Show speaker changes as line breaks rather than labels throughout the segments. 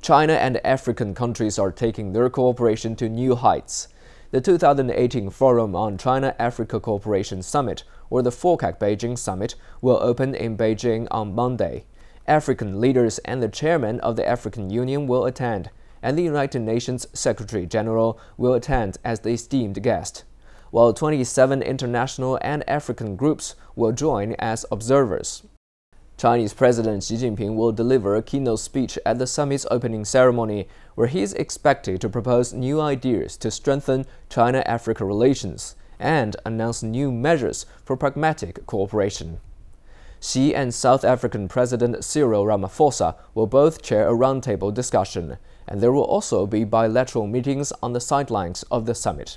China and African countries are taking their cooperation to new heights. The 2018 Forum on China-Africa Cooperation Summit, or the FOCAC Beijing Summit, will open in Beijing on Monday. African leaders and the chairman of the African Union will attend, and the United Nations Secretary-General will attend as the esteemed guest, while 27 international and African groups will join as observers. Chinese President Xi Jinping will deliver a keynote speech at the summit's opening ceremony, where he is expected to propose new ideas to strengthen China-Africa relations and announce new measures for pragmatic cooperation. Xi and South African President Cyril Ramaphosa will both chair a roundtable discussion, and there will also be bilateral meetings on the sidelines of the summit.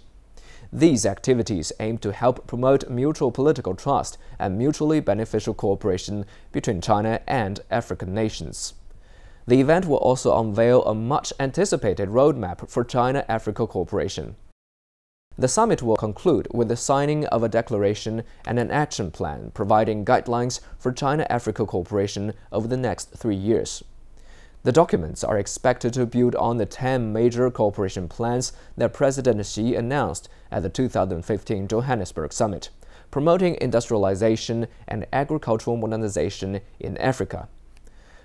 These activities aim to help promote mutual political trust and mutually beneficial cooperation between China and African nations. The event will also unveil a much-anticipated roadmap for China-Africa cooperation. The summit will conclude with the signing of a declaration and an action plan providing guidelines for China-Africa cooperation over the next 3 years. The documents are expected to build on the 10 major cooperation plans that President Xi announced at the 2015 Johannesburg Summit, promoting industrialization and agricultural modernization in Africa.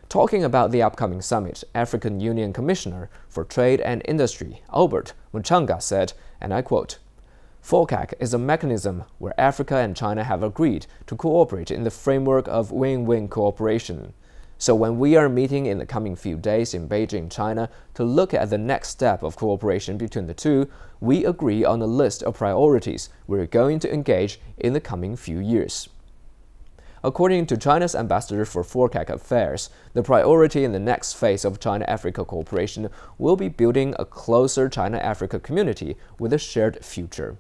Talking about the upcoming summit, African Union Commissioner for Trade and Industry, Albert Muchanga, said, and I quote, "FOCAC is a mechanism where Africa and China have agreed to cooperate in the framework of win-win cooperation. So when we are meeting in the coming few days in Beijing, China, to look at the next step of cooperation between the two, we agree on a list of priorities we're going to engage in the coming few years." According to China's ambassador for FOCAC Affairs, the priority in the next phase of China-Africa cooperation will be building a closer China-Africa community with a shared future.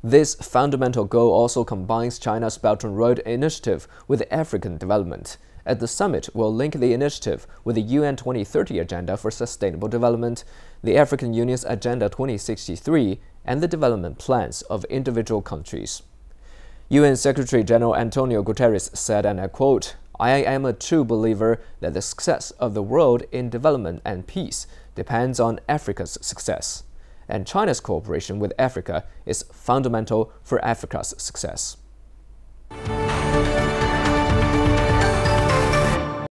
This fundamental goal also combines China's Belt and Road Initiative with African development. At the summit, will link the initiative with the UN 2030 Agenda for Sustainable Development, the African Union's Agenda 2063, and the development plans of individual countries. UN Secretary-General Antonio Guterres said, and I quote, "I am a true believer that the success of the world in development and peace depends on Africa's success, and China's cooperation with Africa is fundamental for Africa's success."